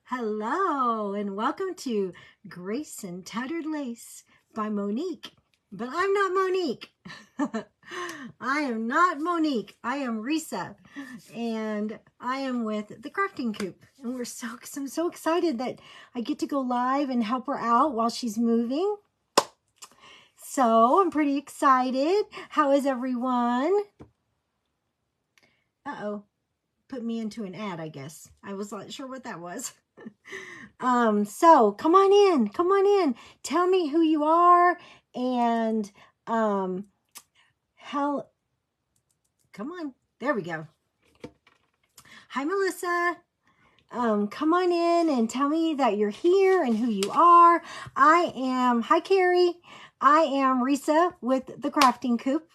Hello, and welcome to Grace and Tattered Lace by Monique. But I'm not Monique. I am not Monique. I am Risa, and I am with the Crafting Coop. And I'm so excited that I get to go live and help her out while she's moving. So I'm pretty excited. How is everyone? Uh-oh. Put me into an ad, I guess. I was not sure what that was. So come on in. Tell me who you are and how, come on. There we go. Hi, Melissa. Come on in and tell me that you're here and who you are. Hi, Carrie. I am Risa with the Crafting Coop.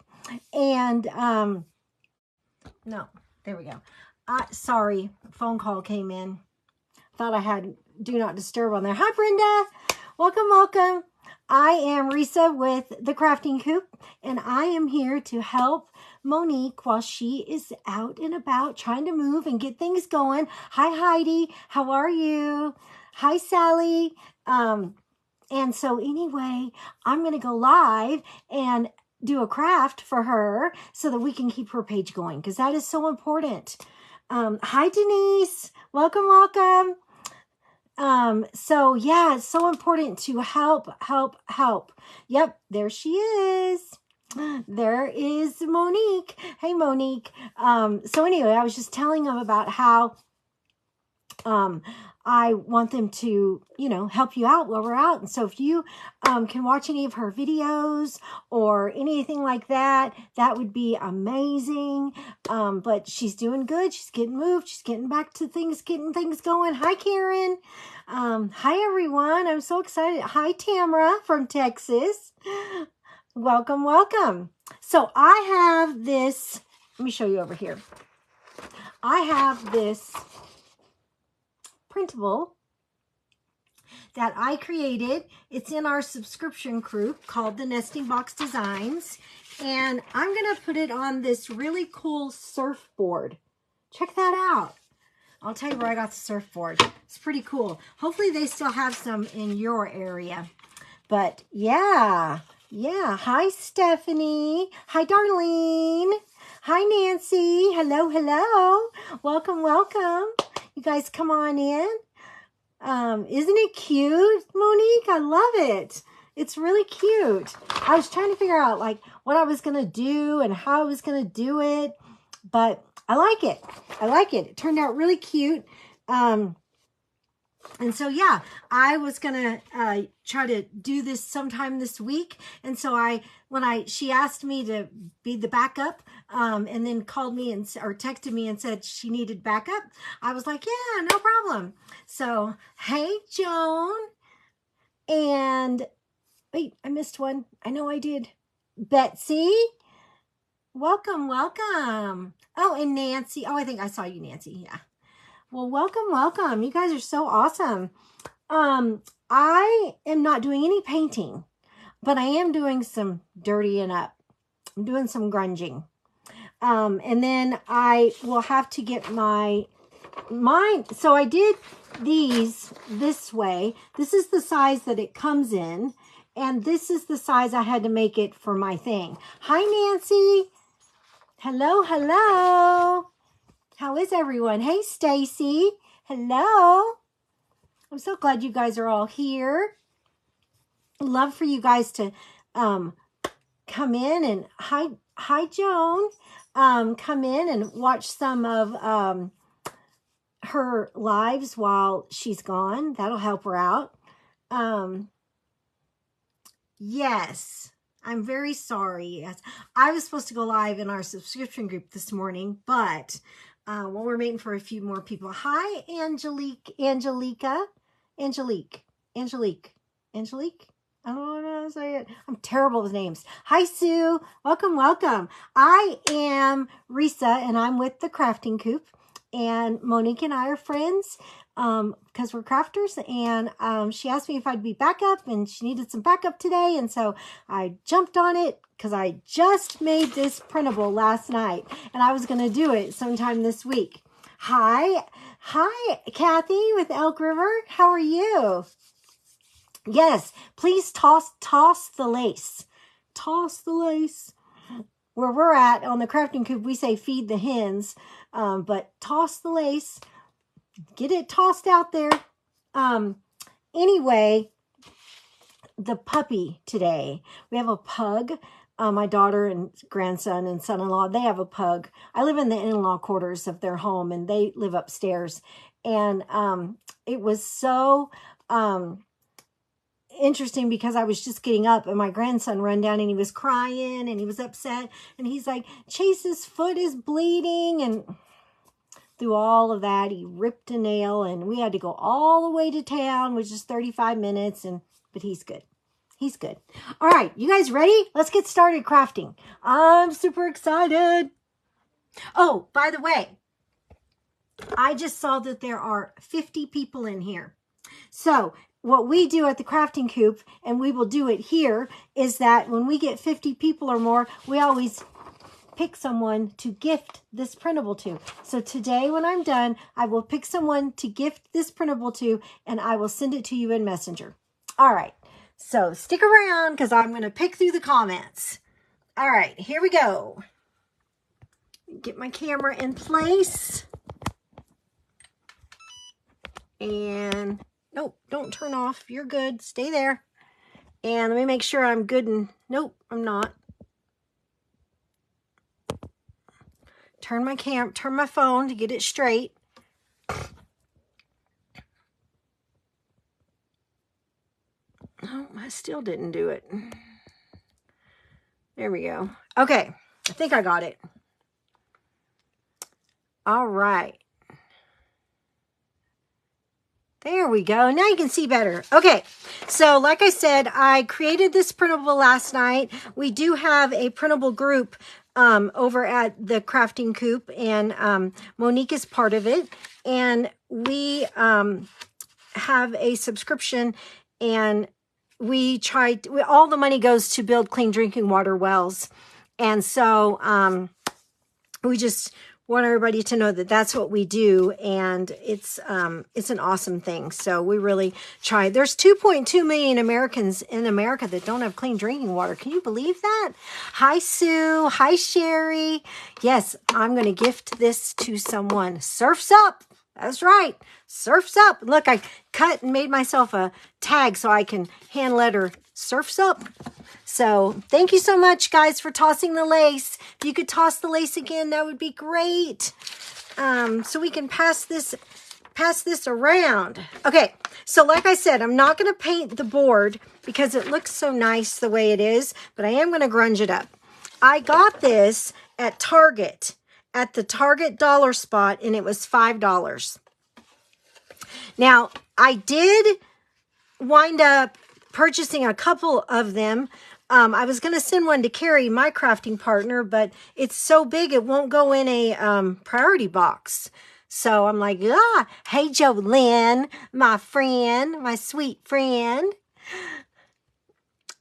And, no, there we go. Sorry, phone call came in. Thought I had do not disturb on there. Hi, Brenda. Welcome. I am Risa with the Crafting Coop, and I am here to help Monique while she is out and about trying to move and get things going. Hi, Heidi. How are you? Hi, Sally. And so anyway, I'm going to go live and do a craft for her so that we can keep her page going, because that is so important. Hi, Denise. Welcome. So yeah, it's so important to help. Yep, there she is. There is Monique. Hey, Monique. So anyway, I was just telling them about how, I want them to, help you out while we're out. And so if you, can watch any of her videos or anything like that, that would be amazing. But she's doing good. She's getting moved. She's getting back to things, getting things going. Hi, Karen. Hi, everyone. I'm so excited. Hi, Tamara from Texas. Welcome. So I have this, let me show you over here. I have this printable that I created. It's in our subscription group called the Nesting Box Designs, and I'm gonna put it on this really cool surfboard. Check that out. I'll tell you where I got the surfboard. It's pretty cool. Hopefully they still have some in your area. But yeah. Hi, Stephanie. Hi, Darlene. Hi, Nancy. Hello. Welcome. You guys come on in. Isn't it cute, Monique? I love it. It's really cute. I was trying to figure out what I was going to do and how I was going to do it, but I like it. It turned out really cute. And so, yeah, I was going to try to do this sometime this week. And so she asked me to be the backup, and then called me or texted me and said she needed backup, I was like, yeah, no problem. So, hey, Joan. And wait, I missed one. I know I did. Betsy. Welcome. Oh, and Nancy. Oh, I think I saw you, Nancy. Yeah. Well, welcome. You guys are so awesome. I am not doing any painting, but I am doing some dirtying up. I'm doing some grunging. And then I will have to get mine. So I did these this way. This is the size that it comes in, and this is the size I had to make it for my thing. Hi, Nancy. Hello. How is everyone? Hey, Stacy. Hello. I'm so glad you guys are all here. Love for you guys to come in and hi, Joan. Come in and watch some of her lives while she's gone. That'll help her out. Yes. I'm very sorry. Yes, I was supposed to go live in our subscription group this morning, but we're waiting for a few more people. Hi, Angelique. I don't know how to say it. I'm terrible with names. Hi, Sue. Welcome. I am Risa, and I'm with the Crafting Coop. And Monique and I are friends because we're crafters. And she asked me if I'd be backup, and she needed some backup today. And so I jumped on it because I just made this printable last night, and I was going to do it sometime this week. Hi, Hi, Kathy with Elk River. How are you? Yes, please toss the lace. Toss the lace. Where we're at on the crafting coop, we say feed the hens, but toss the lace. Get it tossed out there. Anyway, the puppy today. We have a pug. My daughter and grandson and son-in-law, they have a pug. I live in the in-law quarters of their home, and they live upstairs. And it was so interesting because I was just getting up, and my grandson ran down, and he was crying, and he was upset. And he's like, Chase's foot is bleeding. And through all of that, he ripped a nail, and we had to go all the way to town, which is 35 minutes. But he's good. He's good. All right, you guys ready? Let's get started crafting. I'm super excited. Oh, by the way, I just saw that there are 50 people in here. So what we do at the crafting coop, and we will do it here, is that when we get 50 people or more, we always pick someone to gift this printable to. So today when I'm done, I will pick someone to gift this printable to, and I will send it to you in Messenger. All right. So stick around because I'm going to pick through the comments. All right, here we go. Get my camera in place. And, nope, don't turn off. You're good. Stay there. And let me make sure I'm good. And nope, I'm not. Turn my phone to get it straight. Oh, I still didn't do it. There we go. Okay, I think I got it. All right. There we go. Now you can see better. Okay, so like I said, I created this printable last night. We do have a printable group over at the crafting coop, and Monique is part of it. And we have a subscription, and all the money goes to build clean drinking water wells. And so we just want everybody to know that that's what we do, and it's an awesome thing. So we really try. There's 2.2 million Americans in America that don't have clean drinking water. Can you believe that? Hi, Sue. Hi, Sherry. Yes, I'm going to gift this to someone. Surf's Up. That's right. Surf's Up. Look, I cut and made myself a tag so I can hand letter Surf's Up. So thank you so much, guys, for tossing the lace. If you could toss the lace again, that would be great. So we can pass this around. Okay, so like I said, I'm not going to paint the board because it looks so nice the way it is, but I am going to grunge it up. I got this at Target, at the Target dollar spot, and it was $5. Now, I did wind up purchasing a couple of them. I was going to send one to Carrie, my crafting partner, but it's so big it won't go in a priority box. So I'm like, hey, Jolynn, my friend, my sweet friend.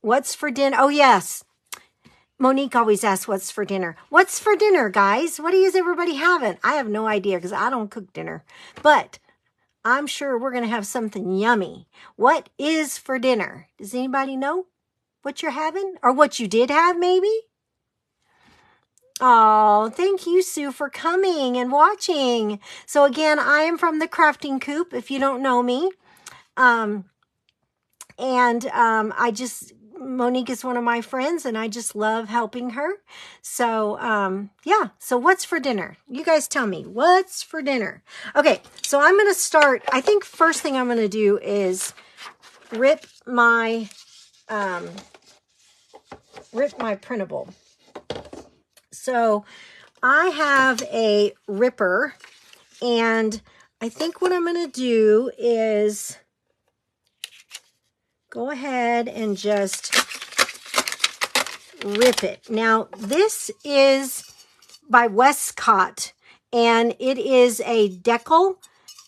What's for dinner? Oh, yes. Monique always asks what's for dinner. What's for dinner, guys? What is everybody having? I have no idea because I don't cook dinner. But I'm sure we're going to have something yummy. What is for dinner? Does anybody know what you're having? Or what you did have, maybe? Oh, thank you, Sue, for coming and watching. So again, I am from the Crafting Coop, if you don't know me. Monique is one of my friends, and I just love helping her. So, yeah. So what's for dinner? You guys tell me. What's for dinner? Okay, so I'm going to start. I think first thing I'm going to do is rip my printable. So I have a ripper, and I think what I'm going to do is go ahead and just rip it. Now, this is by Westcott, and it is a decal,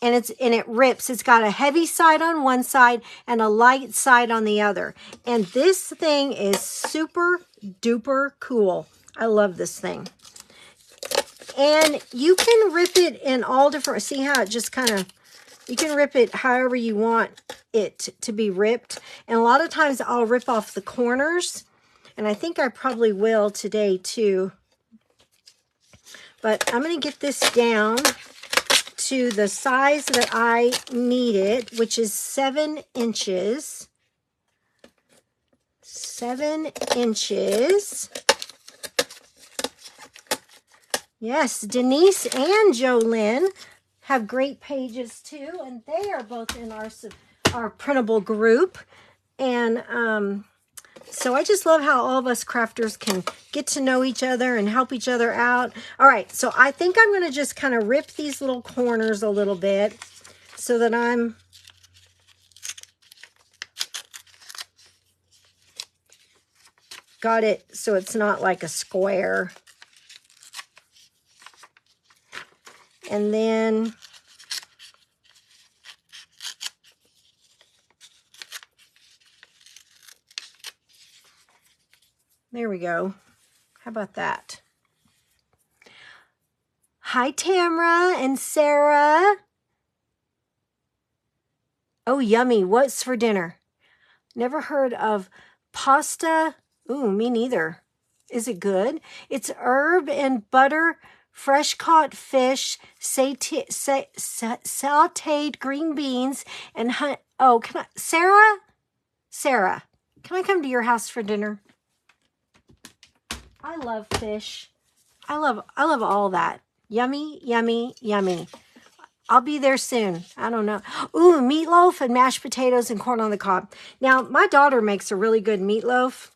and it rips. It's got a heavy side on one side and a light side on the other. And this thing is super duper cool. I love this thing. And you can rip it in all different, see how it just kind of, you can rip it however you want it to be ripped. And a lot of times I'll rip off the corners. And I think I probably will today too. But I'm going to get this down to the size that I need it, which is 7 inches. 7 inches. Yes, Denise and Jolynn have great pages too, and they are both in our printable group. And so I just love how all of us crafters can get to know each other and help each other out. All right, so I think I'm going to just kind of rip these little corners a little bit so that I'm got it so it's not like a square. And then there we go. How about that? Hi, Tamra and Sarah. Oh, yummy. What's for dinner? Never heard of pasta. Ooh, me neither. Is it good? It's herb and butter, fresh caught fish, sauteed green beans, and oh, can I, Sarah, can I come to your house for dinner? I love fish. I love all that. Yummy, yummy, yummy. I'll be there soon. I don't know. Ooh, meatloaf and mashed potatoes and corn on the cob. Now, my daughter makes a really good meatloaf.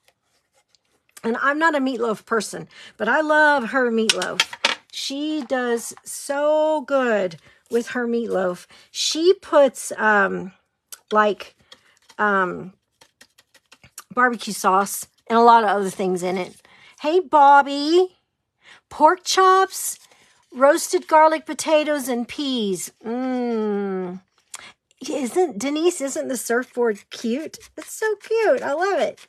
And I'm not a meatloaf person, but I love her meatloaf. She does so good with her meatloaf. She puts barbecue sauce and a lot of other things in it. Hey, Bobby. Pork chops, roasted garlic potatoes, and peas. Isn't the surfboard cute? It's so cute. I love it.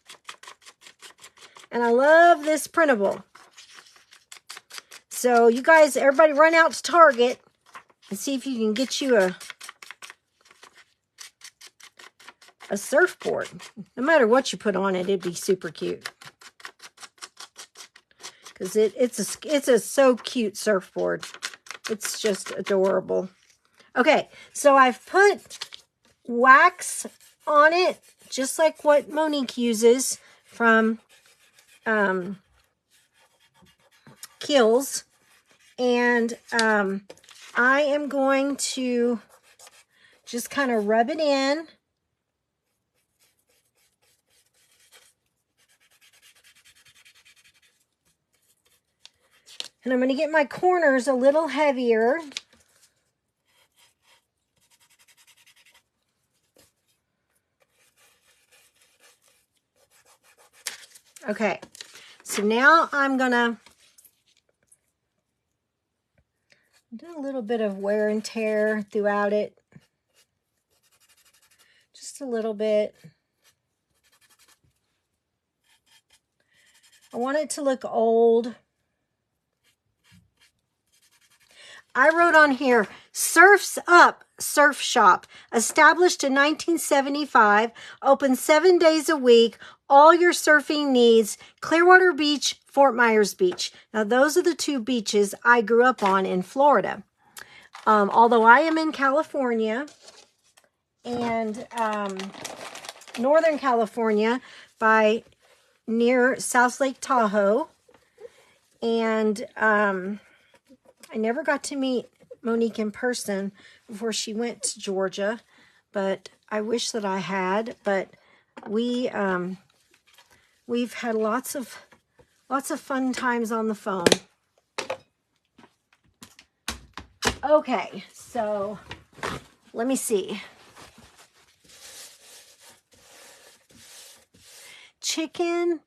And I love this printable. So you guys, everybody run out to Target and see if you can get you a surfboard. No matter what you put on it, it'd be super cute. Because it's a so cute surfboard. It's just adorable. Okay, so I've put wax on it, just like what Monique uses from Kills. And I am going to just kind of rub it in. And I'm going to get my corners a little heavier. Okay, so now I'm going to do a little bit of wear and tear throughout it. Just a little bit. I want it to look old. I wrote on here, Surf's Up Surf Shop, established in 1975, open 7 days a week, all your surfing needs, Clearwater Beach, Fort Myers Beach. Now, those are the two beaches I grew up on in Florida. Although I am in California, and Northern California by near South Lake Tahoe, and I never got to meet Monique in person before she went to Georgia, but I wish that I had. But we've had lots of fun times on the phone. Okay, so let me see. Chicken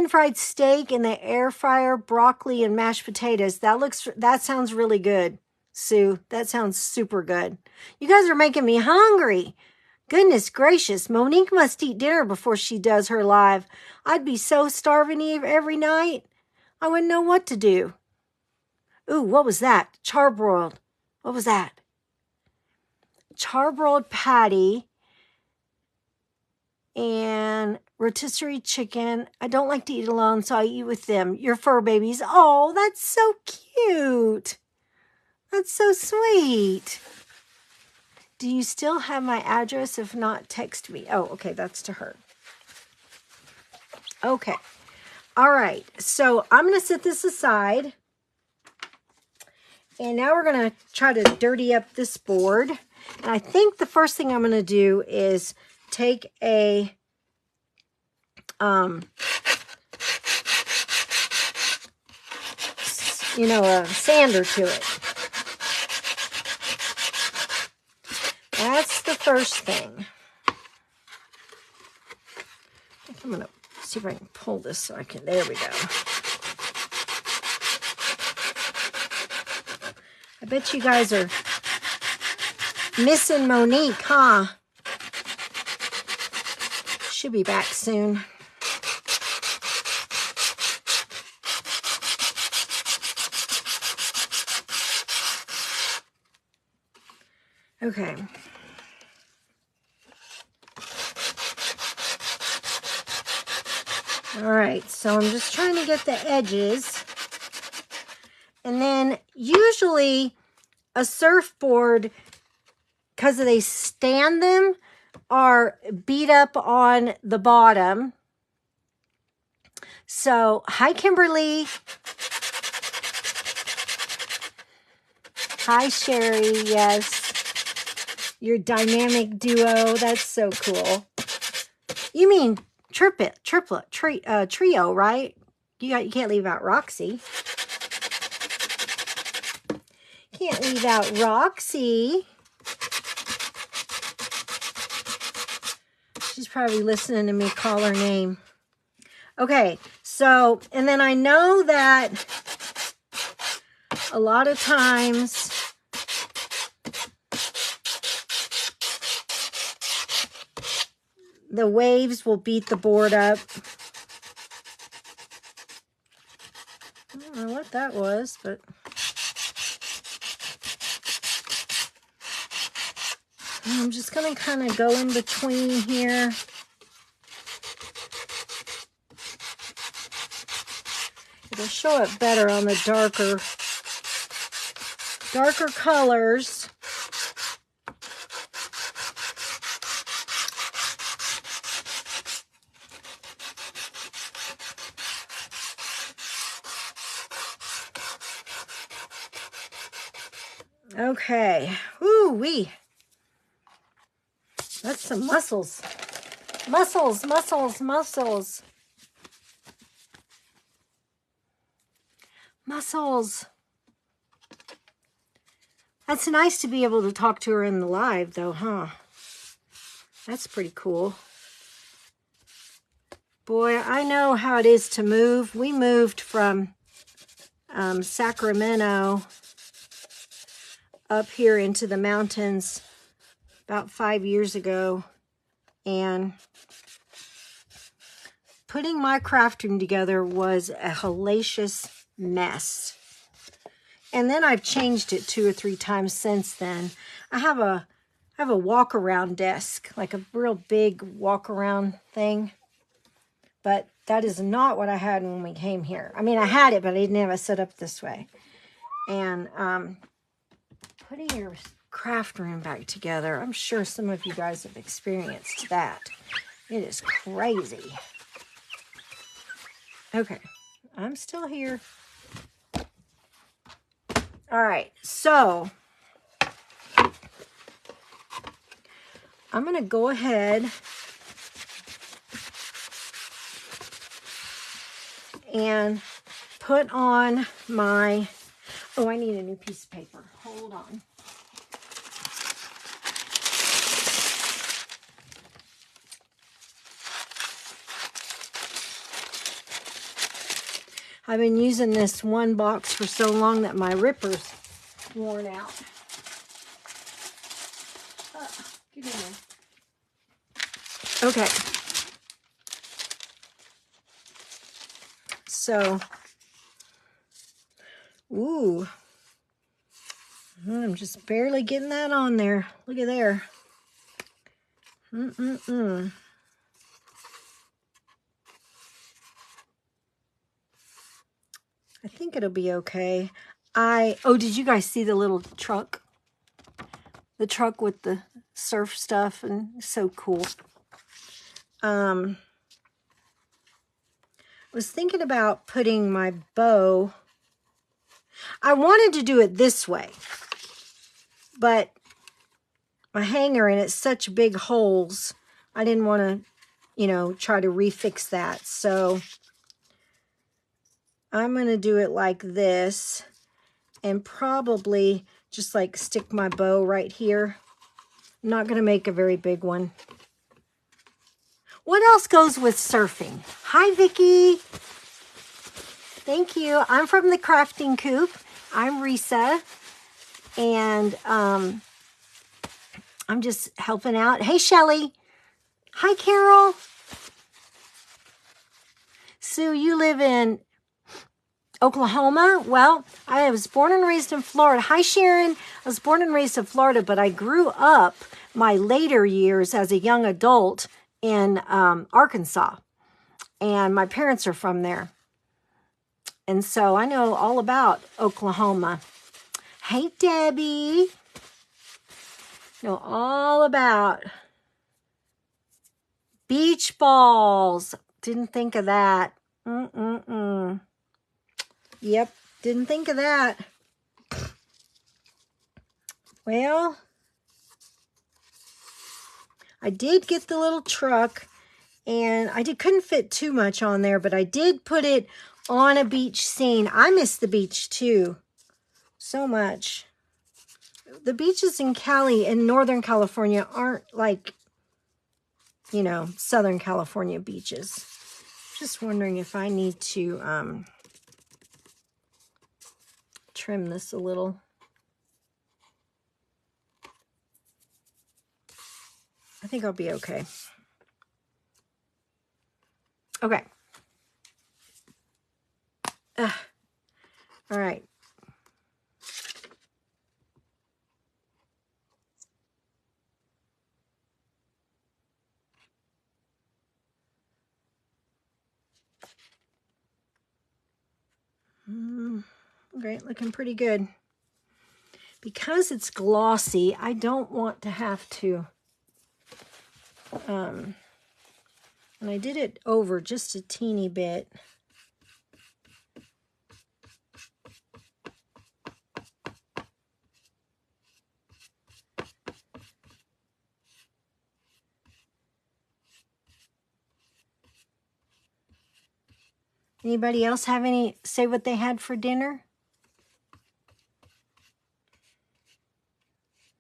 fried steak in the air fryer, broccoli and mashed potatoes. That sounds really good, Sue. That sounds super good. You guys are making me hungry. Goodness gracious, Monique must eat dinner before she does her live. I'd be so starving every night. I wouldn't know what to do. Ooh, what was that? Charbroiled. What was that? Charbroiled patty and rotisserie chicken. I don't like to eat alone, so I eat with them. Your fur babies. Oh, that's so cute. That's so sweet. Do you still have my address? If not, text me. Oh, okay, that's to her. Okay. All right, so I'm going to set this aside. And now we're going to try to dirty up this board. And I think the first thing I'm going to do is take a a sander to it. That's the first thing. I'm going to see if I can pull this so I can, there we go. I bet you guys are missing Monique, huh? She'll be back soon. Okay. All right, so I'm just trying to get the edges. And then usually a surfboard, because they stand them, are beat up on the bottom. So, hi Kimberly. Hi Sherry, yes. Your dynamic duo, that's so cool. You mean triplet, trio, right? You can't leave out Roxy. Can't leave out Roxy. She's probably listening to me call her name. Okay, so, and then I know that a lot of times the waves will beat the board up. I don't know what that was, but I'm just going to kind of go in between here. It'll show it better on the darker colors. Okay. Ooh-wee. That's some muscles. Muscles, muscles, muscles. Muscles. That's nice to be able to talk to her in the live, though, huh? That's pretty cool. Boy, I know how it is to move. We moved from Sacramento up here into the mountains about 5 years ago, and putting my craft room together was a hellacious mess. And then I've changed it 2 or 3 times since then. I have a walk around desk, like a real big walk around thing, but that is not what I had when we came here. I mean, I had it, but I didn't have it set up this way. And putting your craft room back together, I'm sure some of you guys have experienced that. It is crazy. Okay, I'm still here. All right, so I'm going to go ahead and put on my, oh, I need a new piece of paper. Hold on. I've been using this one box for so long that my ripper's worn out. Get in there. Okay. So, ooh, I'm just barely getting that on there. Look at there. I think it'll be okay. Oh, did you guys see the little truck? The truck with the surf stuff, and so cool. I was thinking about putting my bow. I wanted to do it this way, but my hanger, and it's such big holes, I didn't want to, you know, try to refix that. So I'm going to do it like this, and probably just like stick my bow right here. I'm not going to make a very big one. What else goes with surfing? Hi, Vicki. Thank you. I'm from the Crafting Coop. I'm Risa, and I'm just helping out. Hey, Shelly. Hi, Carol. Sue, you live in Oklahoma? Well, I was born and raised in Florida. Hi, Sharon. I was born and raised in Florida, but I grew up my later years as a young adult in Arkansas, and my parents are from there. And so I know all about Oklahoma. Hey, Debbie. Know all about beach balls. Didn't think of that. Yep, didn't think of that. Well, I did get the little truck, and couldn't fit too much on there, but I did put it on a beach scene. I miss the beach too, so much. The beaches in Cali, in Northern California, aren't like, you know, Southern California beaches. Just wondering if I need to trim this a little. I think I'll be okay. Okay. All right. Okay, looking pretty good. Because it's glossy, I don't want to have to, and I did it over just a teeny bit. Anybody else have say what they had for dinner?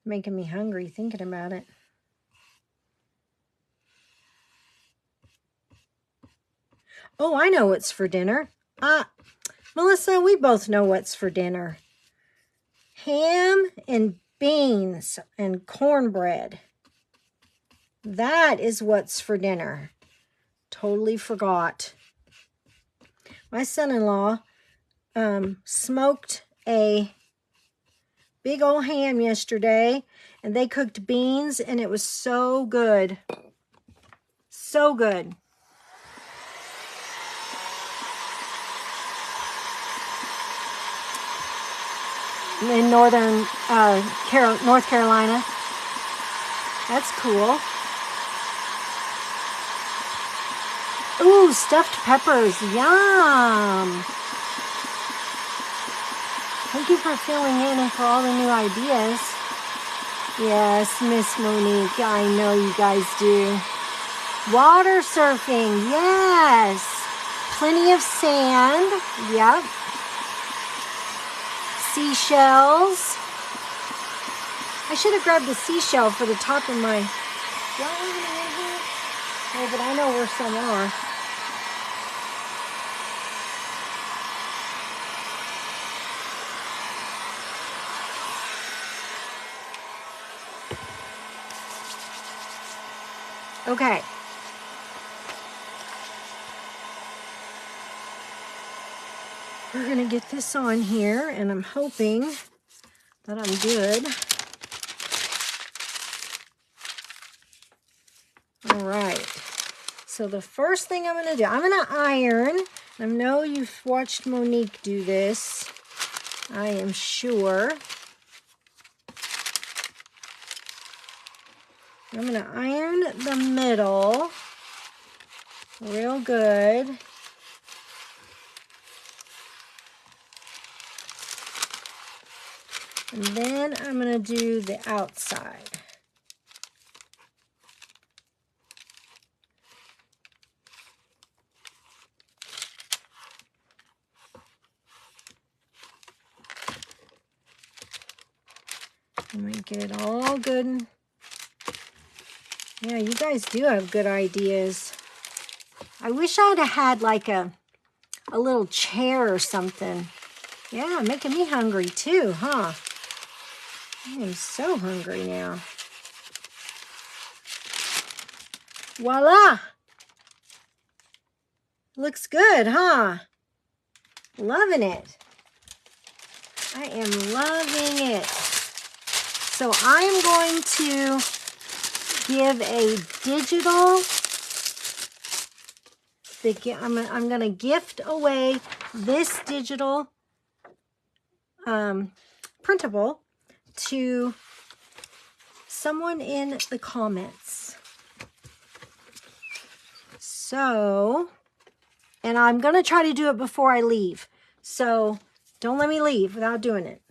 Making me hungry thinking about it. Oh, I know what's for dinner. Melissa, we both know what's for dinner. Ham and beans and cornbread. That is what's for dinner. Totally forgot. My son-in-law smoked a big old ham yesterday, and they cooked beans, and it was so good. So good. In northern North Carolina. That's cool. Ooh, stuffed peppers. Yum. Thank you for filling in and for all the new ideas. Yes, Miss Monique, I know you guys do. Water surfing, yes. Plenty of sand, yep. Seashells. I should have grabbed a seashell for the top of my... Do I have any in here? Oh, but I know where some are. Okay. We're going to get this on here, and I'm hoping that I'm good. All right. So the first thing I'm going to do, I'm going to iron. I know you've watched Monique do this. I am sure. I'm going to iron the middle real good. And then I'm going to do the outside. Let me get it all good. Yeah, you guys do have good ideas. I wish I'd have had like a little chair or something. Yeah, making me hungry too, huh? I am so hungry now. Voila! Looks good, huh? Loving it. I am loving it. So I'm going to give a digital, I'm going to gift away this digital printable to someone in the comments. So, and I'm going to try to do it before I leave. So don't let me leave without doing it,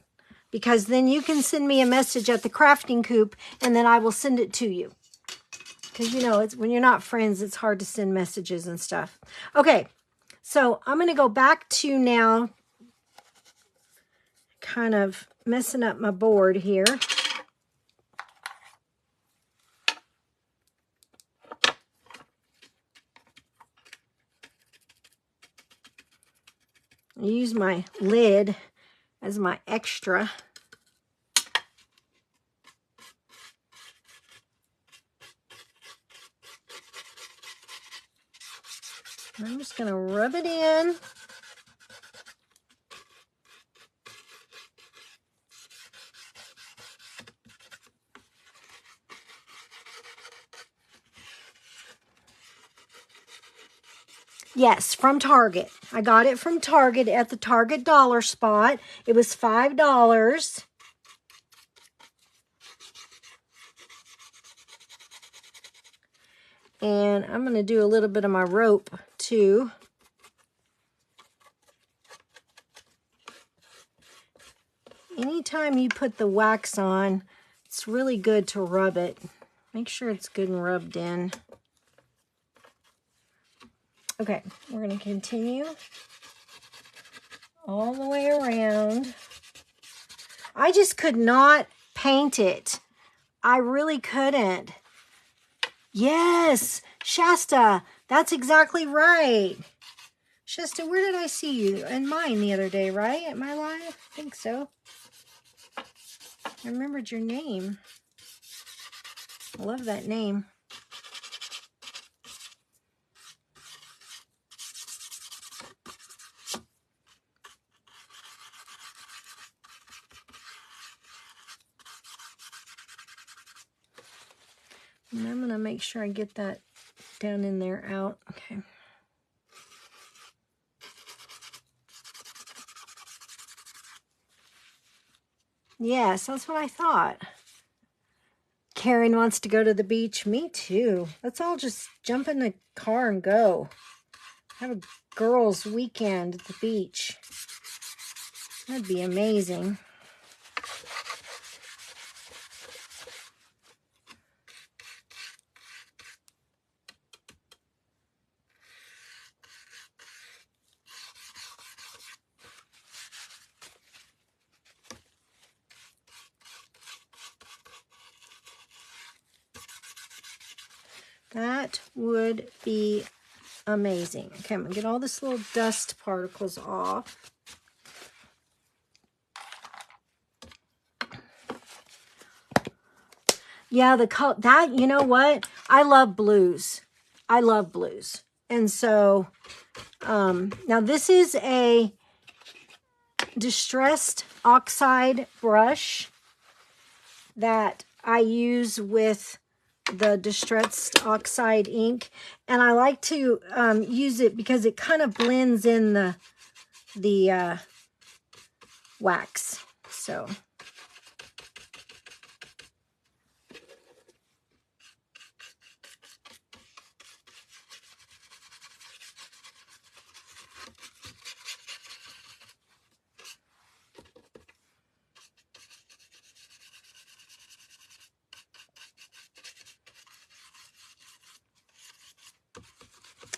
because then you can send me a message at the crafting coop and then I will send it to you. Because, you know, it's when you're not friends, it's hard to send messages and stuff. Okay, so I'm going to go back to now kind of messing up my board here. I use my lid as my extra. I'm just going to rub it in. Yes, from Target. I got it from Target at the Target dollar spot. It was $5. And I'm going to do a little bit of my rope too. Anytime you put the wax on, it's really good to rub it. Make sure it's good and rubbed in. Okay, we're going to continue all the way around. I just could not paint it. I really couldn't. Yes, Shasta, that's exactly right. Shasta, where did I see you? In mine the other day, right? At my live? I think so. I remembered your name. I love that name. And I'm going to make sure I get that down in there out. Okay. Yes, that's what I thought. Karen wants to go to the beach. Me too. Let's all just jump in the car and go. Have a girls' weekend at the beach. That'd be amazing. That would be amazing. Okay, I'm going to get all this little dust particles off. Yeah, the color, that, you know what? I love blues. I love blues. And so, now this is a distressed oxide brush that I use with the distressed oxide ink, and I like to use it because it kind of blends in the wax. So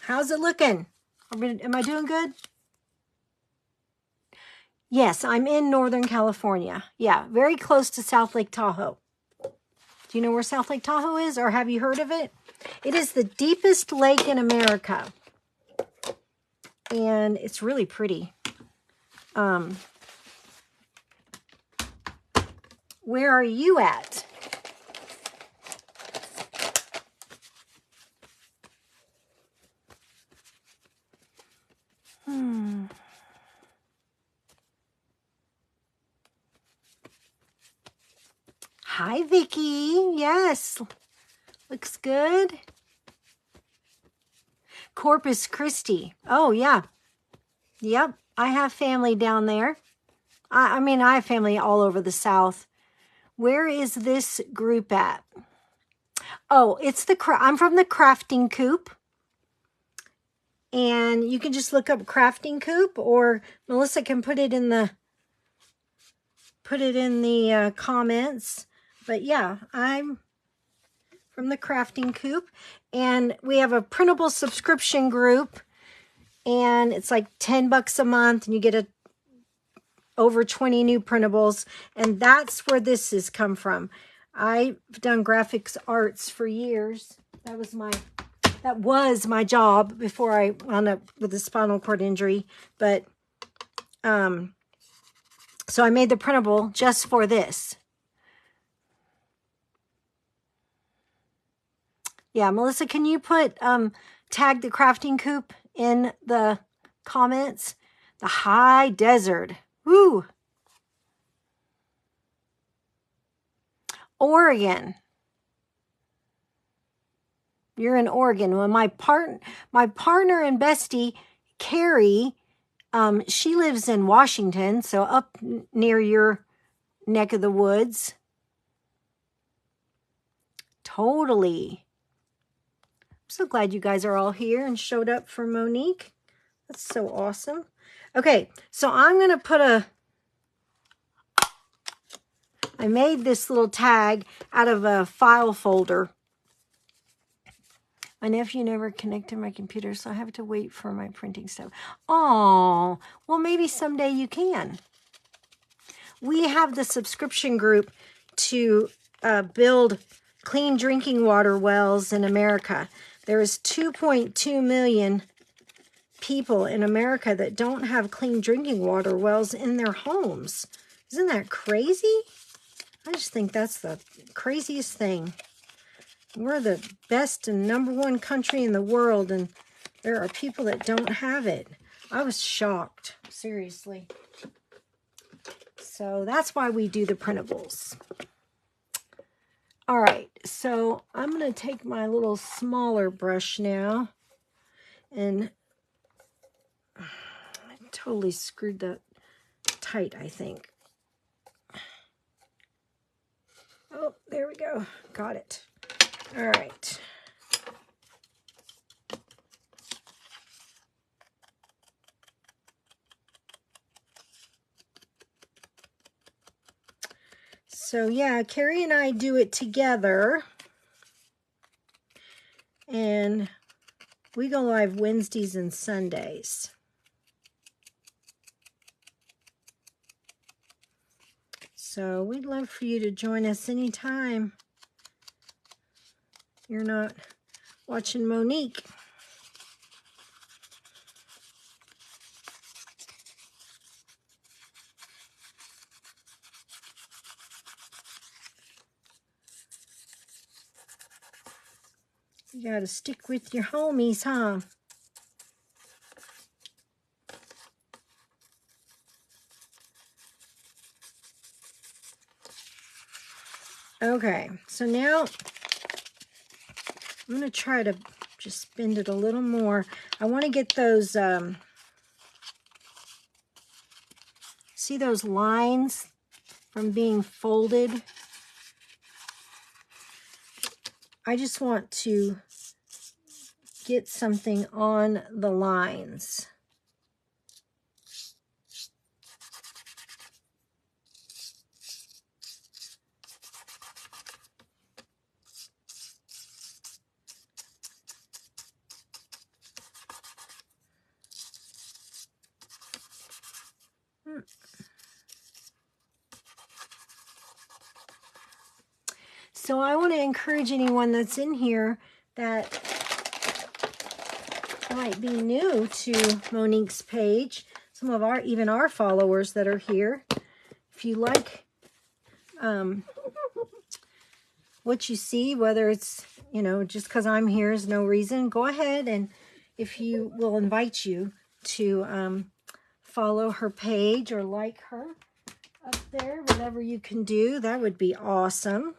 how's it looking? Am I doing good? Yes, I'm in Northern California. Yeah, very close to South Lake Tahoe. Do you know where South Lake Tahoe is, or have you heard of it? It is the deepest lake in America, and it's really pretty. Where are you at? Hi, Vicky. Yes, looks good. Corpus Christi. Oh, yeah. Yep, I have family down there. I mean, I have family all over the South. Where is this group at? Oh, it's I'm from the Crafting Coop. And you can just look up Crafting Coop, or Melissa can put it in the comments. But yeah, I'm from the Crafting Coop, and we have a printable subscription group, and it's like $10 a month, and you get over 20 new printables, and that's where this has come from. I've done graphics arts for years. That was my job before I wound up with a spinal cord injury. But so I made the printable just for this. Yeah, Melissa, can you put tag the Crafting Coop in the comments? The high desert. Woo! Oregon. You're in Oregon. Well, my partner and bestie, Carrie, she lives in Washington, so up near your neck of the woods. Totally. I'm so glad you guys are all here and showed up for Monique. That's so awesome. Okay, so I'm going to put I made this little tag out of a file folder. My nephew never connected my computer, so I have to wait for my printing stuff. Oh, well, maybe someday you can. We have the subscription group to build clean drinking water wells in America. There is 2.2 million people in America that don't have clean drinking water wells in their homes. Isn't that crazy? I just think that's the craziest thing. We're the best and #1 country in the world, and there are people that don't have it. I was shocked, seriously. So that's why we do the printables. All right, so I'm going to take my little smaller brush now, and I totally screwed that tight, I think. Oh, there we go. Got it. All right. So yeah, Carrie and I do it together. And we go live Wednesdays and Sundays. So we'd love for you to join us anytime you're not watching Monique. You gotta stick with your homies, huh? Okay, so now I'm going to try to just bend it a little more. I want to get those, see those lines from being folded? I just want to get something on the lines. So I want to encourage anyone that's in here that might be new to Monique's page, some of our, even our followers that are here. If you like what you see, whether it's, you know, just because I'm here is no reason, go ahead, and if you will, invite you to follow her page or like her up there, whatever you can do, that would be awesome.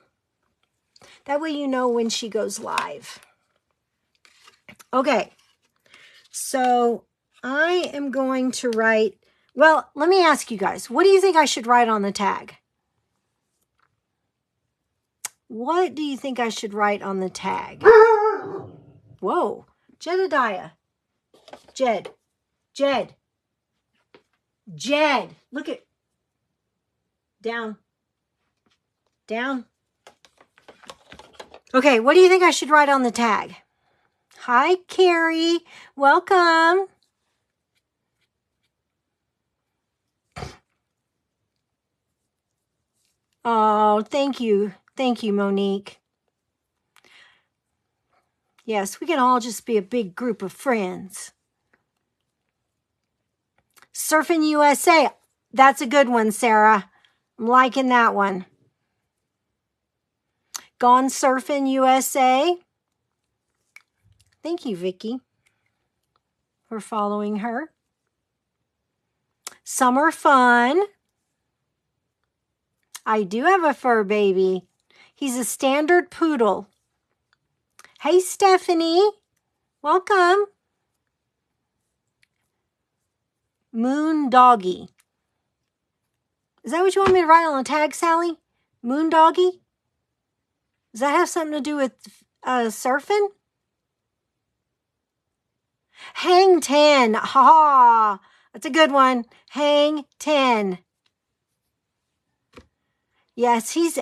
That way you know when she goes live. Okay, so I am going to write, well, let me ask you guys, what do you think I should write on the tag? What do you think I should write on the tag? Whoa, Jedediah. Jed. Look at, down. Okay, what do you think I should write on the tag? Hi, Carrie. Welcome. Oh, thank you. Thank you, Monique. Yes, we can all just be a big group of friends. Surfing USA. That's a good one, Sarah. I'm liking that one. Gone Surfing USA. Thank you, Vicky, for following her. Summer Fun. I do have a fur baby. He's a standard poodle. Hey, Stephanie. Welcome. Moon Doggy. Is that what you want me to write on the tag, Sally? Moon Doggy? Does that have something to do with surfing? Hang 10. Ha! That's a good one. Hang 10. Yes, he's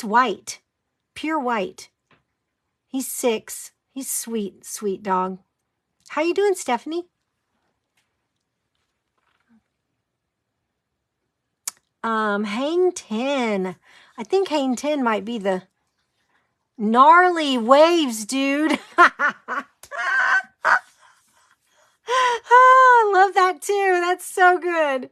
white. Pure white. He's 6. He's sweet dog. How you doing, Stephanie? Hang 10. I think Hang 10 might be the gnarly waves, dude. Oh, I love that too. That's so good.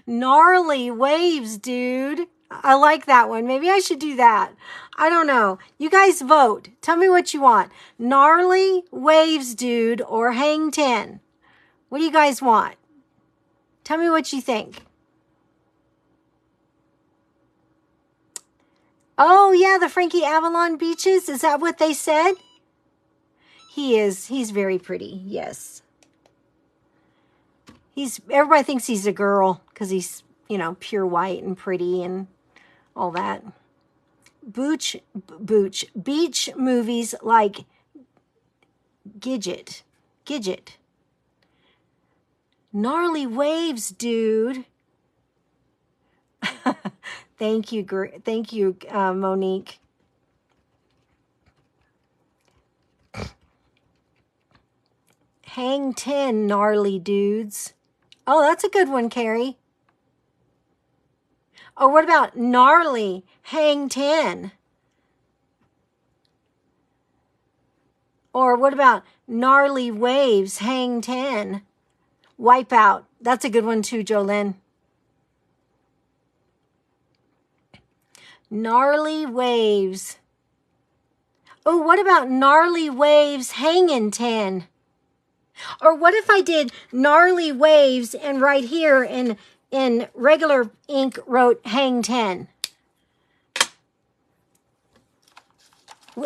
Gnarly waves, dude. I like that one. Maybe I should do that. I don't know. You guys vote. Tell me what you want. Gnarly waves, dude, or Hang 10. What do you guys want? Tell me what you think. Oh, yeah, the Frankie Avalon beaches. Is that what they said? He is. He's very pretty. Yes. Everybody thinks he's a girl because he's, you know, pure white and pretty and all that. Beach movies like Gidget. Gnarly waves, dude. Thank you, Monique. Hang 10, gnarly dudes. Oh, that's a good one, Carrie. Oh, what about gnarly? Hang 10. Or what about gnarly waves? Hang 10. Wipeout. That's a good one too, Jolene. Gnarly waves. Oh, what about gnarly waves hanging 10? Or what if I did gnarly waves and right here in regular ink wrote hang 10?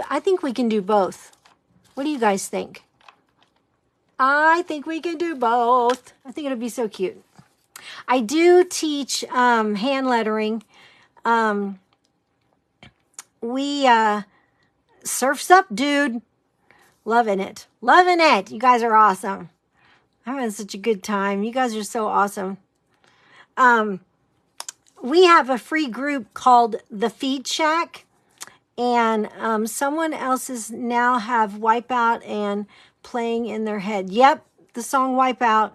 I think we can do both. What do you guys think? I think we can do both. I think it'll be so cute. I do teach hand lettering. We surf's up, dude. Loving it. Loving it. You guys are awesome. I'm having such a good time. You guys are so awesome. We have a free group called The Feed Shack. And someone else's now have Wipeout and playing in their head. Yep, the song Wipeout.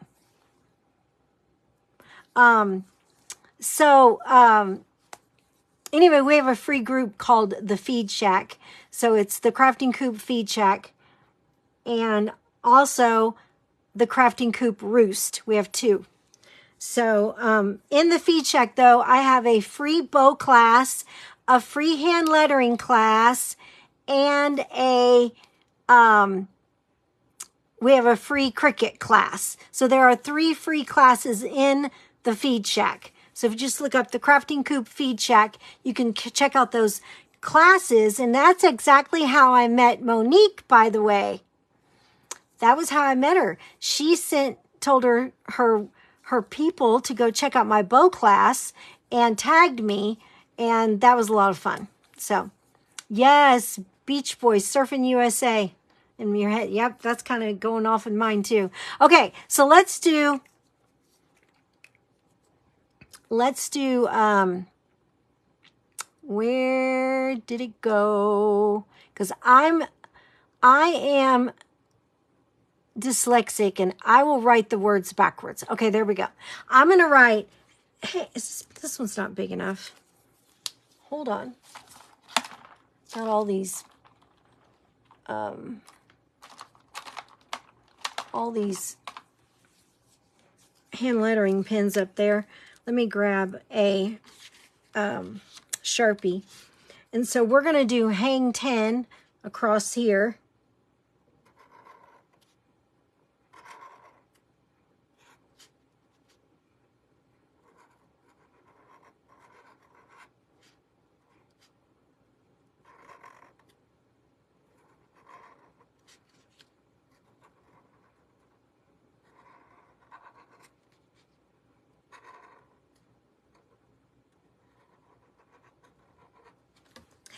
Anyway, we have a free group called The Feed Shack. So it's the Crafting Coop Feed Shack. And also the Crafting Coop Roost. We have two. So in the Feed Shack, though, I have a free bow class, a free hand lettering class, and we have a free Cricut class. So there are 3 free classes in the Feed Shack. So if you just look up the Crafting Coop Feed Shack, you can check out those classes. And that's exactly how I met Monique, by the way. That was how I met her. She told her people to go check out my bow class and tagged me. And that was a lot of fun. So, yes, Beach Boys, Surfing USA in your head. Yep, that's kind of going off in mine too. Okay, so let's do, where did it go? Because I am dyslexic and I will write the words backwards. Okay, there we go. I'm going to write, hey, this one's not big enough. Hold on. Got all these hand lettering pens up there. Let me grab a Sharpie. And so we're going to do hang 10 across here.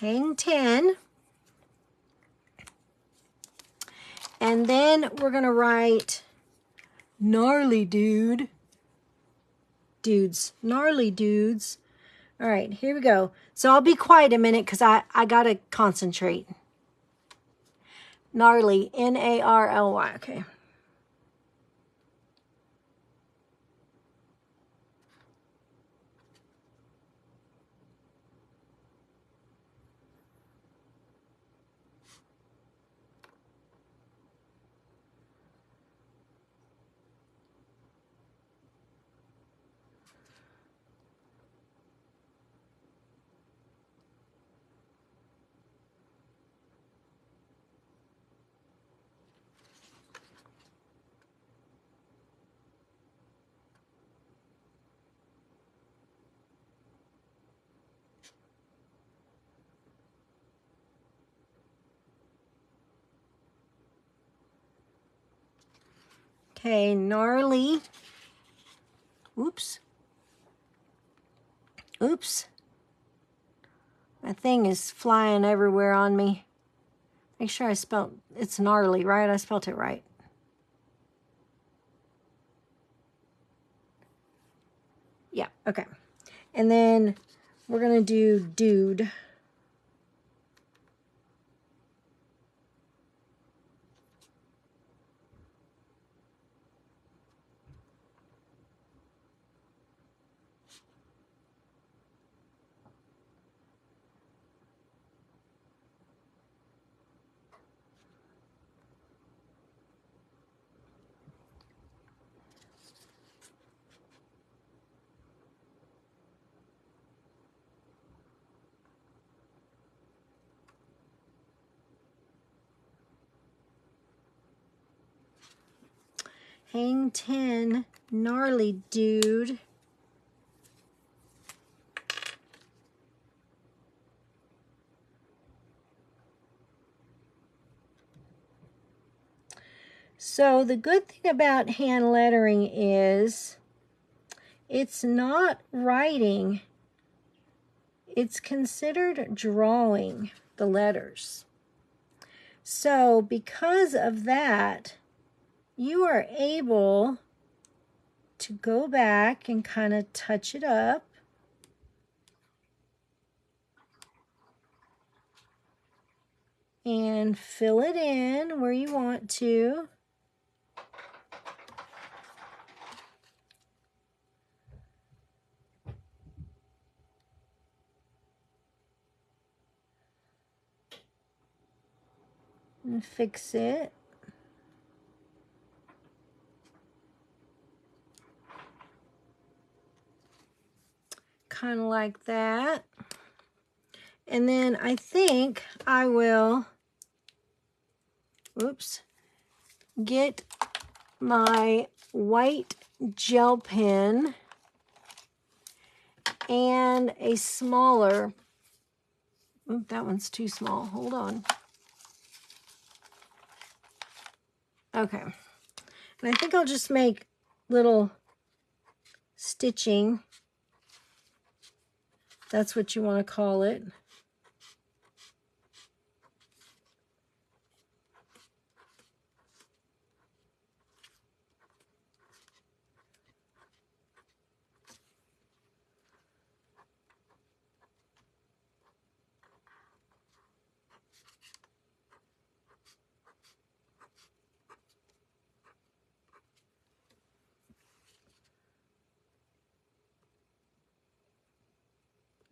Hang 10. And then we're going to write gnarly dude. Dudes. Gnarly dudes. All right, here we go. So I'll be quiet a minute because I got to concentrate. Gnarly. N-A-R-L-Y. Okay. Okay, gnarly. Oops. Oops. My thing is flying everywhere on me. Make sure I spelled, it's gnarly, right? I spelled it right. Yeah, okay. And then we're going to do dude. Hang 10, gnarly dude. So the good thing about hand lettering is it's not writing. It's considered drawing the letters. So because of that, you are able to go back and kind of touch it up. And fill it in where you want to. And fix it. Kind of like that. And then I think I will, get my white gel pen and a smaller, that one's too small, hold on. Okay, and I think I'll just make little stitching. That's what you want to call it.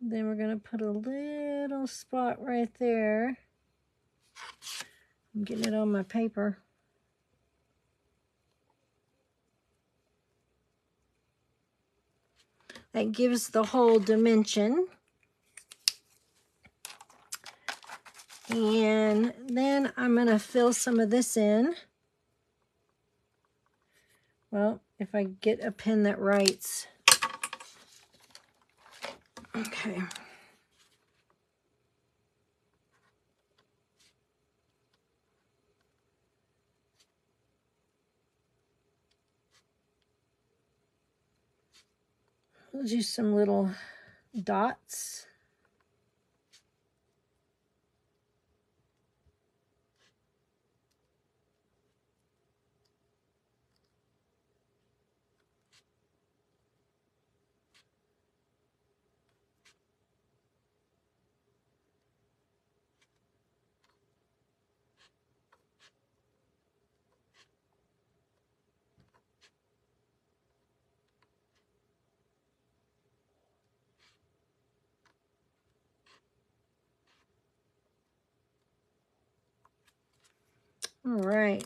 Then we're going to put a little spot right there. I'm getting it on my paper. That gives the whole dimension. And then I'm going to fill some of this in. Well, if I get a pen that writes. Okay. We'll do some little dots. All right.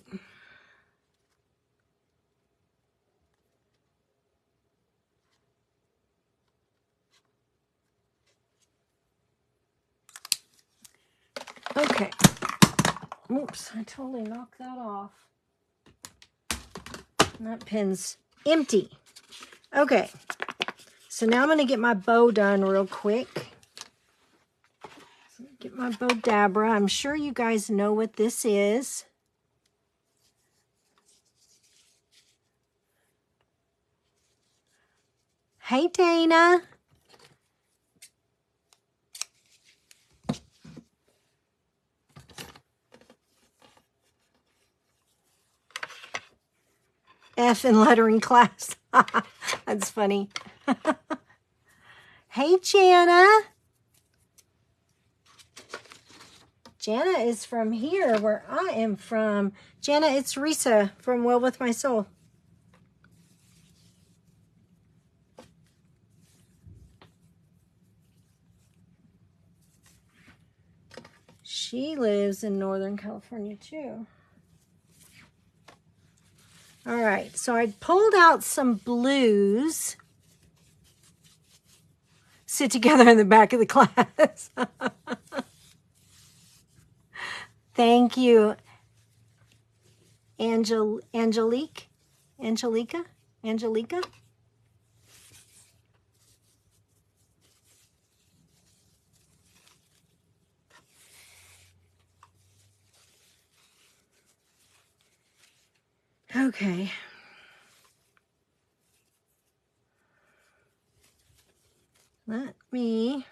Okay. Oops, I totally knocked that off. That pen's empty. Okay. So now I'm going to get my bow done real quick. Get my Bodabra. I'm sure you guys know what this is. Hey, Dana. F in lettering class. That's funny. Hey, Jana. Jana is from here where I am from. Jana, it's Risa from Well With My Soul. She lives in Northern California too. All right, so I pulled out some blues. Sit together in the back of the class. Thank you, Angelica. Okay. Let me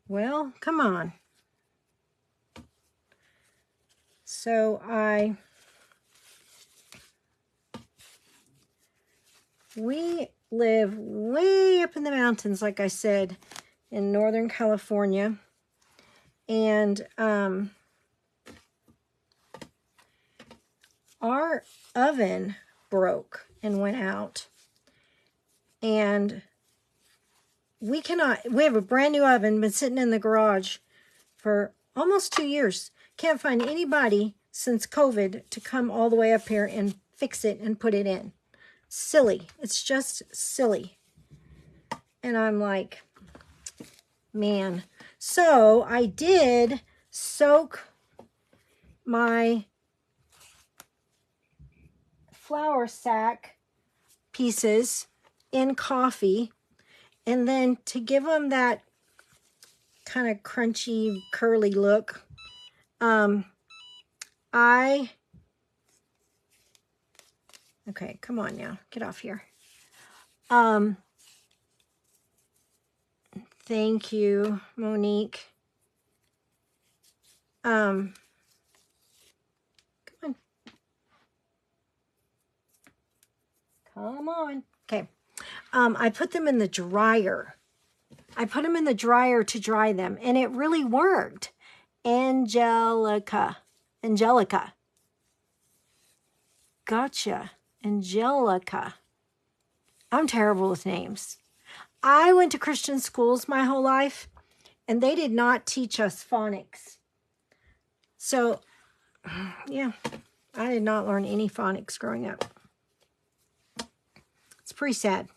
well, come on. So we live way up in the mountains, like I said, in Northern California. And our oven broke and went out. And we have a brand new oven, been sitting in the garage for almost 2 years. Can't find anybody since COVID to come all the way up here and fix it and put it in. Silly. It's just silly. And I'm like, man. So I did soak my flour sack pieces in coffee, and then to give them that kind of crunchy, curly look, okay, come on now, get off here. Thank you, Monique. Come on. Come on. Okay. I put them in the dryer. I put them in the dryer to dry them, and it really worked. Angelica. Gotcha. Angelica. I'm terrible with names. I went to Christian schools my whole life, and they did not teach us phonics. So, yeah, I did not learn any phonics growing up. It's pretty sad.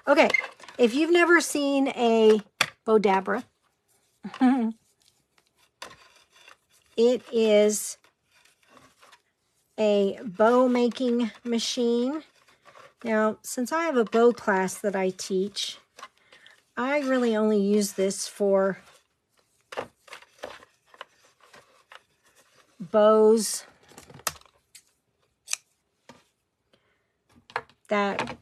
Okay, if you've never seen a Bodabra, it is a bow making machine. Now, since I have a bow class that I teach, I really only use this for bows that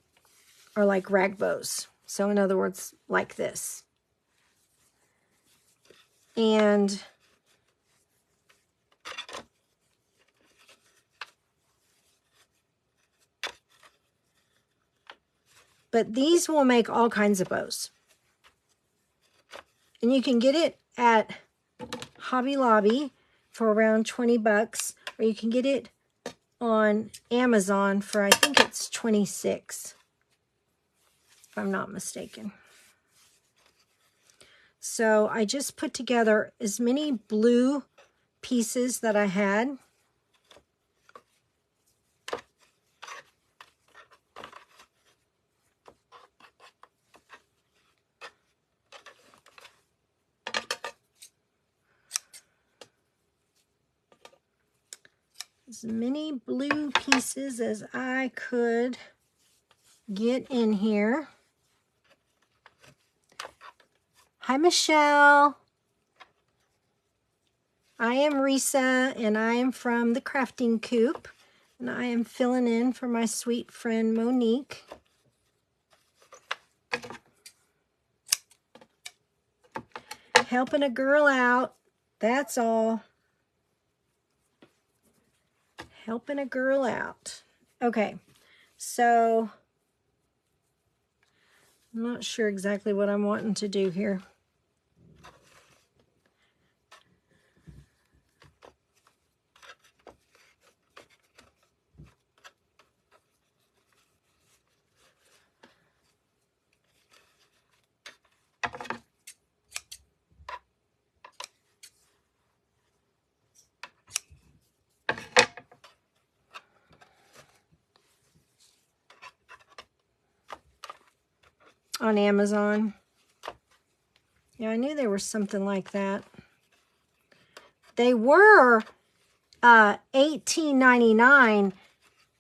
are like rag bows. So in other words, like this. And but these will make all kinds of bows. And you can get it at Hobby Lobby for around 20 bucks, or you can get it on Amazon for, I think it's 26, if I'm not mistaken. So I just put together as many blue pieces that I had. As many blue pieces as I could get in here. Hi, Michelle. I am Risa, and I am from the Crafting Coop, and I am filling in for my sweet friend Monique. Helping a girl out, that's all. Helping a girl out. Okay, so I'm not sure exactly what I'm wanting to do here. On Amazon. Yeah, I knew there was something like that. They were $18.99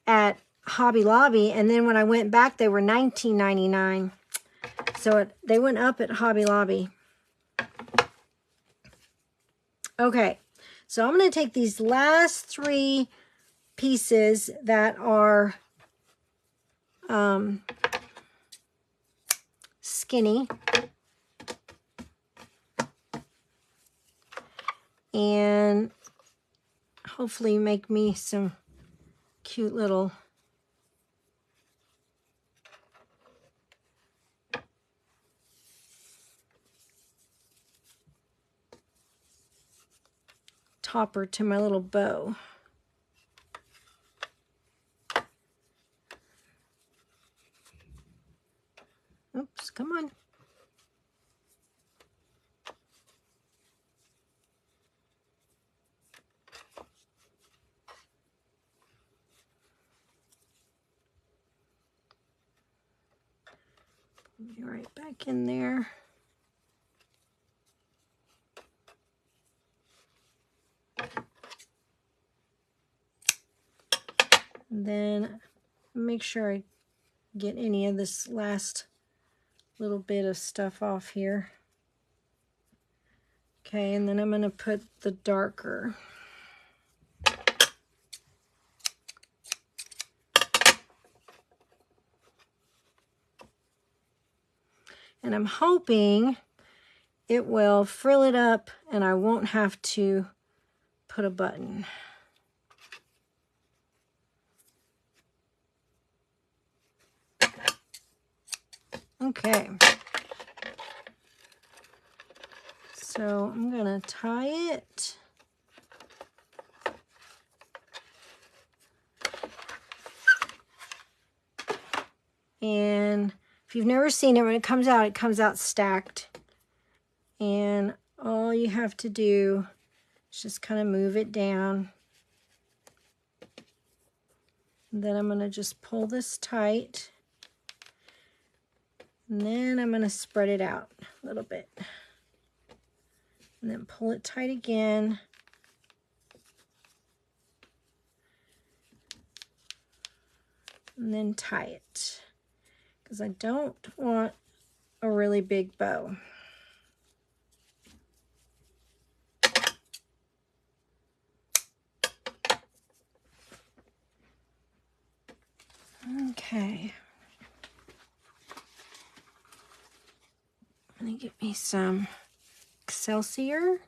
at Hobby Lobby, and then when I went back, they were $19.99. So they went up at Hobby Lobby. Okay, so I'm going to take these last 3 pieces that are skinny, and hopefully make me some cute little topper to my little bow. Oops, come on. Put me right back in there. And then make sure I get any of this last little bit of stuff off here. Okay, and then I'm going to put the darker. And I'm hoping it will frill it up and I won't have to put a button. Okay. So I'm going to tie it. And if you've never seen it, when it comes out stacked. And all you have to do is just kind of move it down. And then I'm going to just pull this tight. And then I'm going to spread it out a little bit. And then pull it tight again. And then tie it. Because I don't want a really big bow. Okay. I'm going to get me some Excelsior.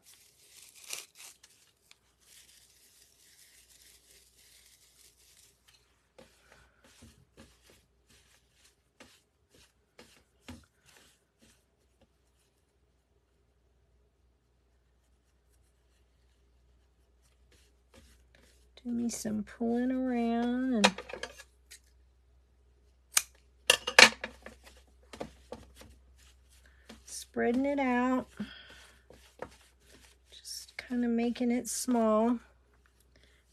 Do me some pulling around and spreading it out. Just kind of making it small.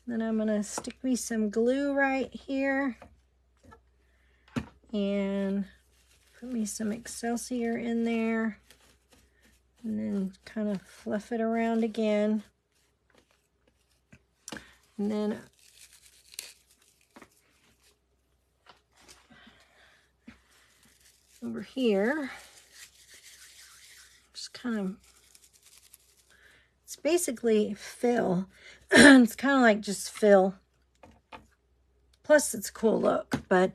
Then I'm going to stick me some glue right here and put me some Excelsior in there and then kind of fluff it around again. And then over here, just kind of, it's basically fill. It's kind of like just fill. Plus it's a cool look, but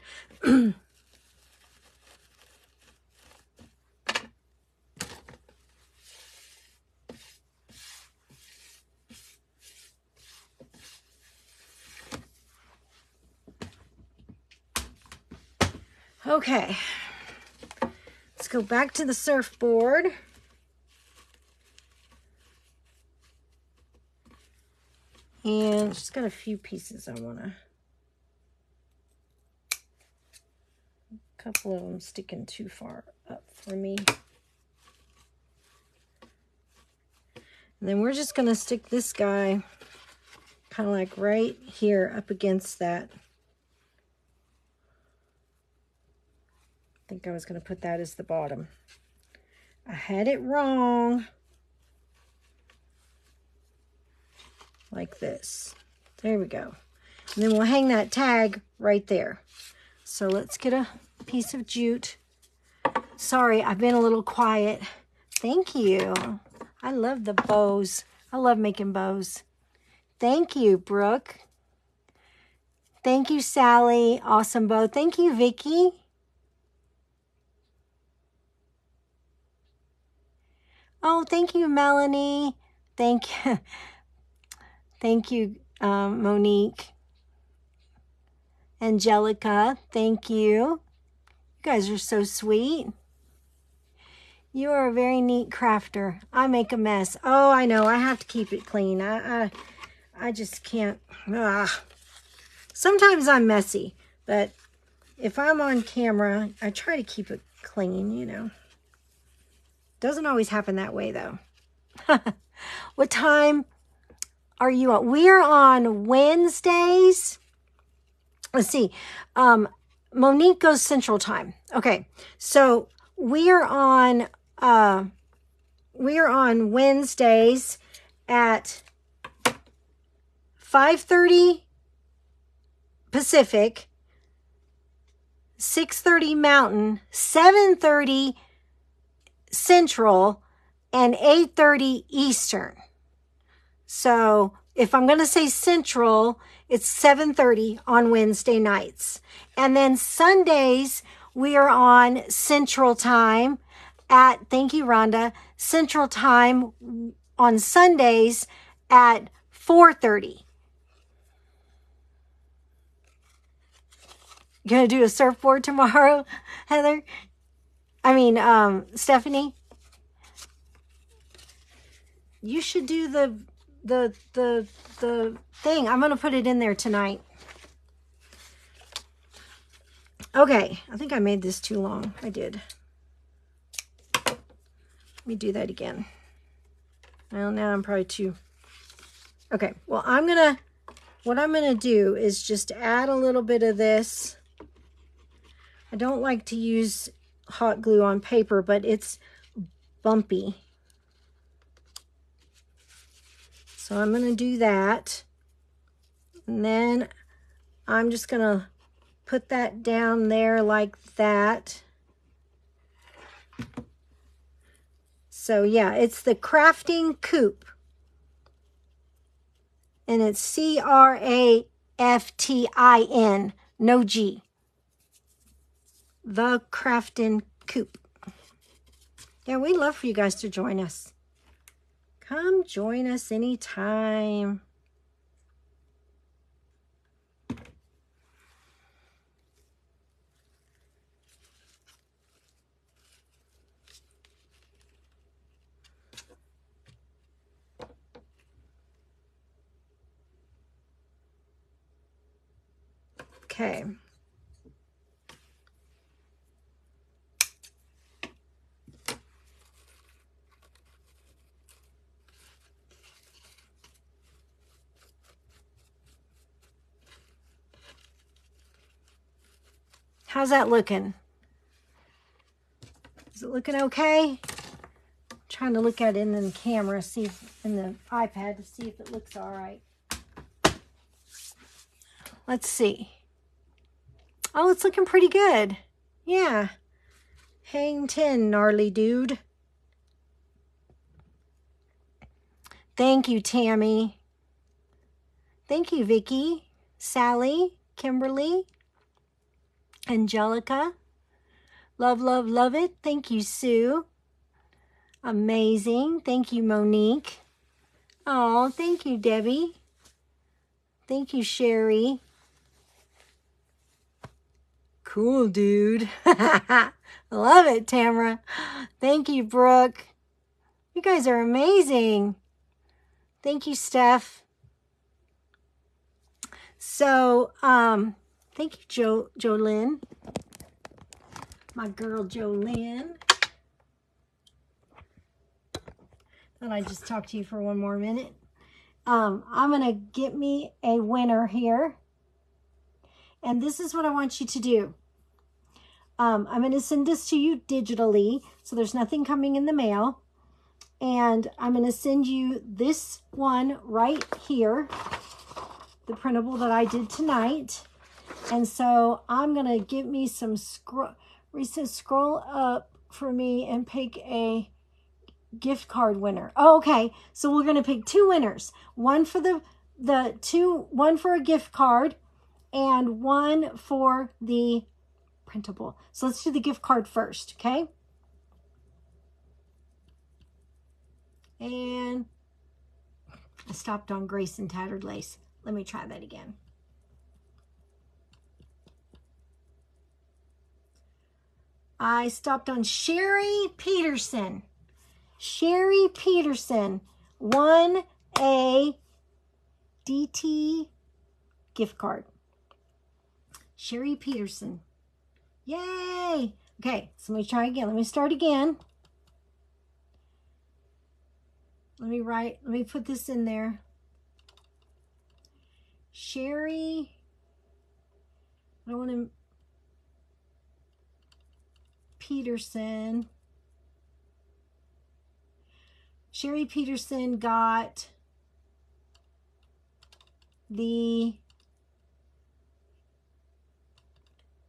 okay, let's go back to the surfboard. And just got a few pieces I want to, a couple of them sticking too far up for me. And then we're just going to stick this guy kind of like right here up against that. I think I was going to put that as the bottom. I had it wrong. Like this. There we go. And then we'll hang that tag right there. So let's get a piece of jute. Sorry, I've been a little quiet. Thank you. I love the bows. I love making bows. Thank you, Brooke. Thank you, Sally. Awesome bow. Thank you, Vicky. Oh, thank you, Melanie. Thank you. Thank you, Monique. Angelica, thank you. You guys are so sweet. You are a very neat crafter. I make a mess. Oh, I know. I have to keep it clean. I just can't. Sometimes I'm messy, but if I'm on camera, I try to keep it clean, you know. Doesn't always happen that way, though. What time are you on? We're on Wednesdays. Let's see. Monique goes Central Time. Okay, so we're on Wednesdays at 5:30 Pacific, 6:30 Mountain, 7:30 Central, and 8:30 Eastern. So if I'm going to say Central, it's 7:30 on Wednesday nights. And then Sundays, we are on Central Time at, thank you, Rhonda, Central Time on Sundays at 4:30. You going to do a surfboard tomorrow, Heather? I mean, Stephanie? You should do the thing. I'm going to put it in there tonight. Okay. I think I made this too long. I did. Let me do that again. Well, now I'm probably too. Okay. Well, what I'm going to do is just add a little bit of this. I don't like to use hot glue on paper, but it's bumpy. So I'm going to do that. And then I'm just going to put that down there like that. So yeah, it's the Crafting Coupe. And it's C-R-A-F-T-I-N, no G. The Crafting Coupe. Yeah, we'd love for you guys to join us. Come join us anytime. Okay. How's that looking? Is it looking okay? I'm trying to look at it in the camera, see if, in the iPad, to see if it looks all right. Let's see. Oh, it's looking pretty good. Yeah. Hang 10, gnarly dude. Thank you, Tammy. Thank you, Vicky, Sally, Kimberly, Angelica. Love, love, love it. Thank you, Sue. Amazing. Thank you, Monique. Oh, thank you, Debbie. Thank you, Sherry. Cool, dude. Love it, Tamara. Thank you, Brooke. You guys are amazing. Thank you, Steph. So, thank you, Jolynn. My girl, Jolynn. Thought I'd just talk to you for one more minute. I'm going to get me a winner here. And this is what I want you to do. I'm going to send this to you digitally, so there's nothing coming in the mail. And I'm going to send you this one right here. the printable that I did tonight. And so I'm going to give me some scroll up for me and pick a gift card winner. Oh, okay. So we're going to pick 2 winners. One for one for a gift card and one for the printable. So let's do the gift card first, okay? And I stopped on Grace and Tattered Lace. Let me try that again. I stopped on Sherry Peterson. Sherry Peterson won a DT gift card. Sherry Peterson. Yay! Okay, so let me try again. Let me start again. Let me put this in there. Sherry, I don't want to, Peterson. Sherry Peterson got the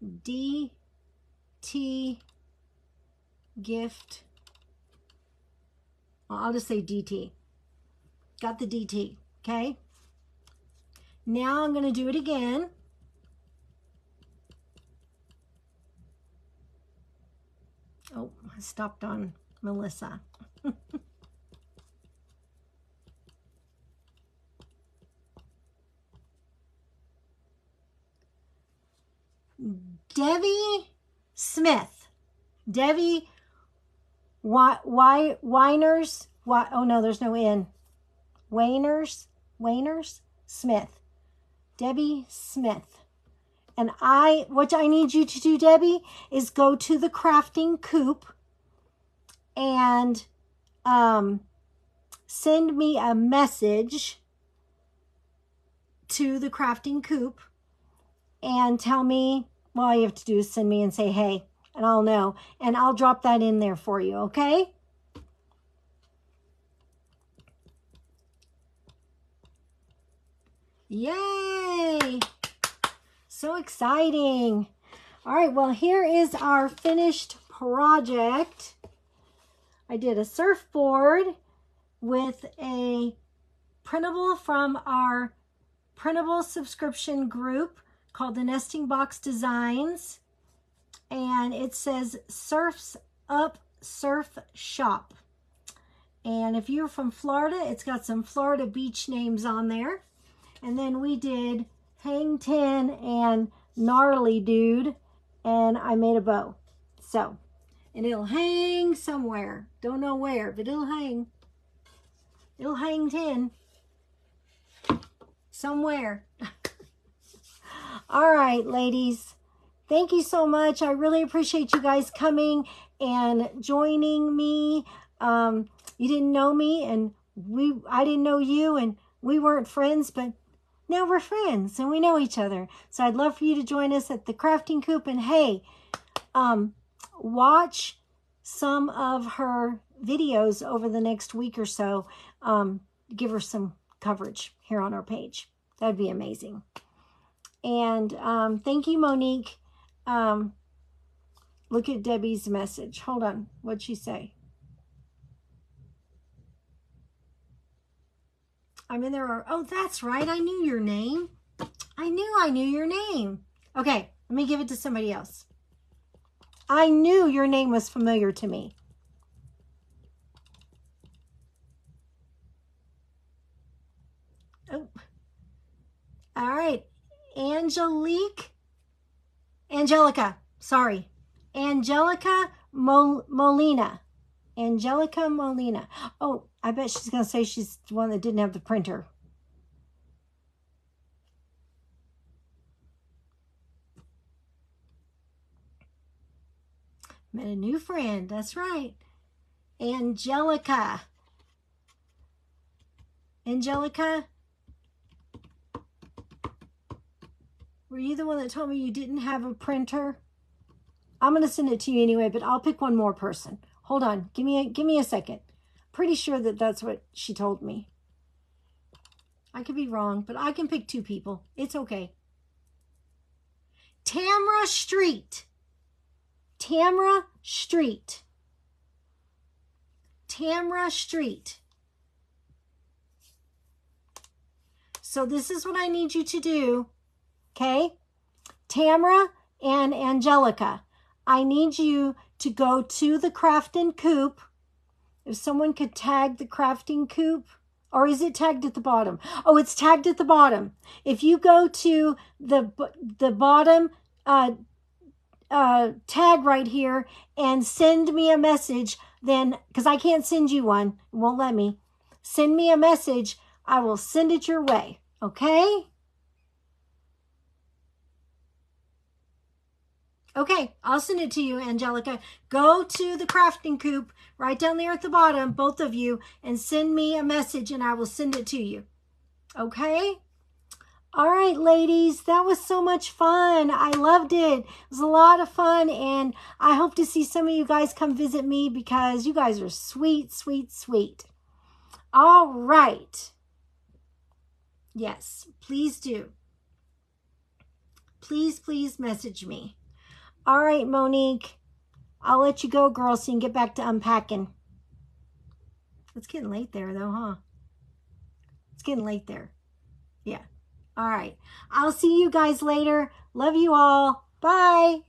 DT gift. I'll just say DT. Got the DT, okay? Now I'm going to do it again. Oh, I stopped on Melissa. Debbie Smith. Debbie Weiners. Oh no, there's no N. Wainers Smith. Debbie Smith. And what I need you to do, Debbie, is go to the crafting coop and send me a message to the crafting coop and tell me, well, all you have to do is send me and say, hey, and I'll know. And I'll drop that in there for you, okay? Yay! So exciting. All right, well, here is our finished project. I did a surfboard with a printable from our printable subscription group called the Nesting Box Designs. And it says Surfs Up Surf Shop. And if you're from Florida, it's got some Florida beach names on there. And then we did Hang 10 and Gnarly Dude, and I made a bow. So, and it'll hang somewhere. Don't know where, but it'll hang. It'll hang 10 somewhere. All right, ladies. Thank you so much. I really appreciate you guys coming and joining me. You didn't know me, and I didn't know you, and we weren't friends, but now we're friends and we know each other. So I'd love for you to join us at the Crafting Coop. And hey, watch some of her videos over the next week or so. Give her some coverage here on our page. That'd be amazing. And thank you, Monique. Look at Debbie's message. Hold on. What'd she say? I'm in there. Oh, that's right. I knew your name. I knew your name. Okay, let me give it to somebody else. I knew your name was familiar to me. Oh. All right. Angelica. Sorry. Angelica Molina. Angelica Molina. Oh, I bet she's going to say she's the one that didn't have the printer. Met a new friend. That's right. Angelica. Angelica, were you the one that told me you didn't have a printer? I'm going to send it to you anyway, but I'll pick one more person. Hold on. Give me a second. Pretty sure that that's what she told me. I could be wrong, but I can pick 2 people. It's okay. Tamra Street. Tamra Street. Tamra Street. So this is what I need you to do, okay? Tamra and Angelica, I need you to go to the Crafting Coop. If someone could tag the Crafting Coop, or is it tagged at the bottom? Oh, it's tagged at the bottom. If you go to the bottom tag right here and send me a message, then, because I can't send you one, it won't let me. Send me a message, I will send it your way, okay? Okay, I'll send it to you, Angelica. Go to the Crafting Coop right down there at the bottom, both of you, and send me a message and I will send it to you. Okay? All right, ladies, that was so much fun. I loved it. It was a lot of fun, and I hope to see some of you guys come visit me because you guys are sweet, sweet, sweet. All right. Yes, please do. Please, please message me. All right, Monique, I'll let you go, girl, so you can get back to unpacking. It's getting late there, though, huh? It's getting late there. Yeah. All right. I'll see you guys later. Love you all. Bye.